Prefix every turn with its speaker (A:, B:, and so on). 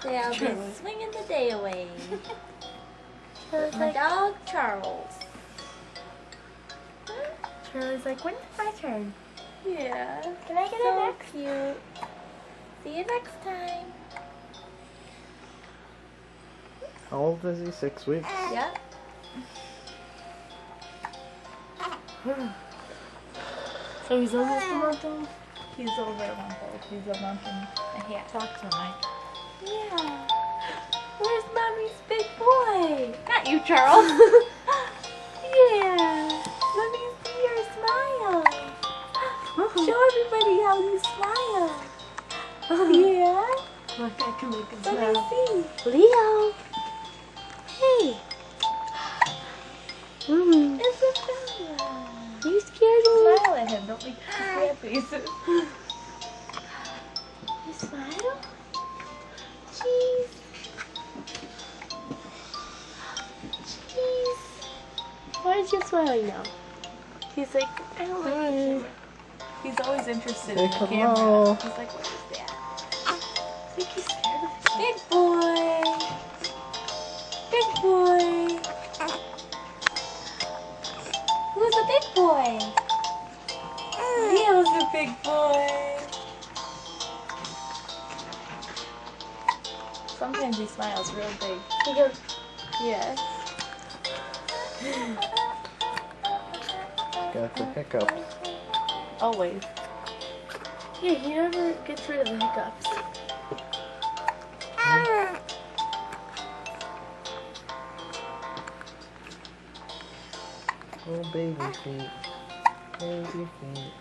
A: Say I'll be
B: Charlie.
A: swinging the day away.
B: Charlie's
A: My
B: like,
A: dog, Charles.
B: Charlie's like, when's my turn?
A: Yeah.
B: Can I get
A: So
B: it next?
A: cute. See you next time.
C: How old is he? 6 weeks?
A: Yep.
B: So he's almost a month old?
A: He's over a month old. He's a month and a half.
B: Talk to him, Mike.
A: Yeah. Where's Mommy's big boy? Not you, Charles. Yeah. Let me see your smile. Show everybody how you smile. Yeah.
B: Look, I can make him
A: Let me
B: smile.
A: see.
B: Leo! Hey!
A: Isabella.
B: You scared me?
A: Smile at him. Don't make sad faces. You smile? Cheese. Cheese.
B: Why is you smiling now?
A: He's like, I don't like the camera. He's always interested
C: Say
A: in the
C: hello.
A: camera. He's like, what is that? I think he's scared of it. Big boy. Big boy. Who's the big boy? Leo's the big boy. Sometimes he smiles real big.
B: He goes,
A: Yeah.
C: Got the hiccups.
A: Always.
B: yeah, he never gets rid of the hiccups.
C: Oh, baby feet. Baby feet.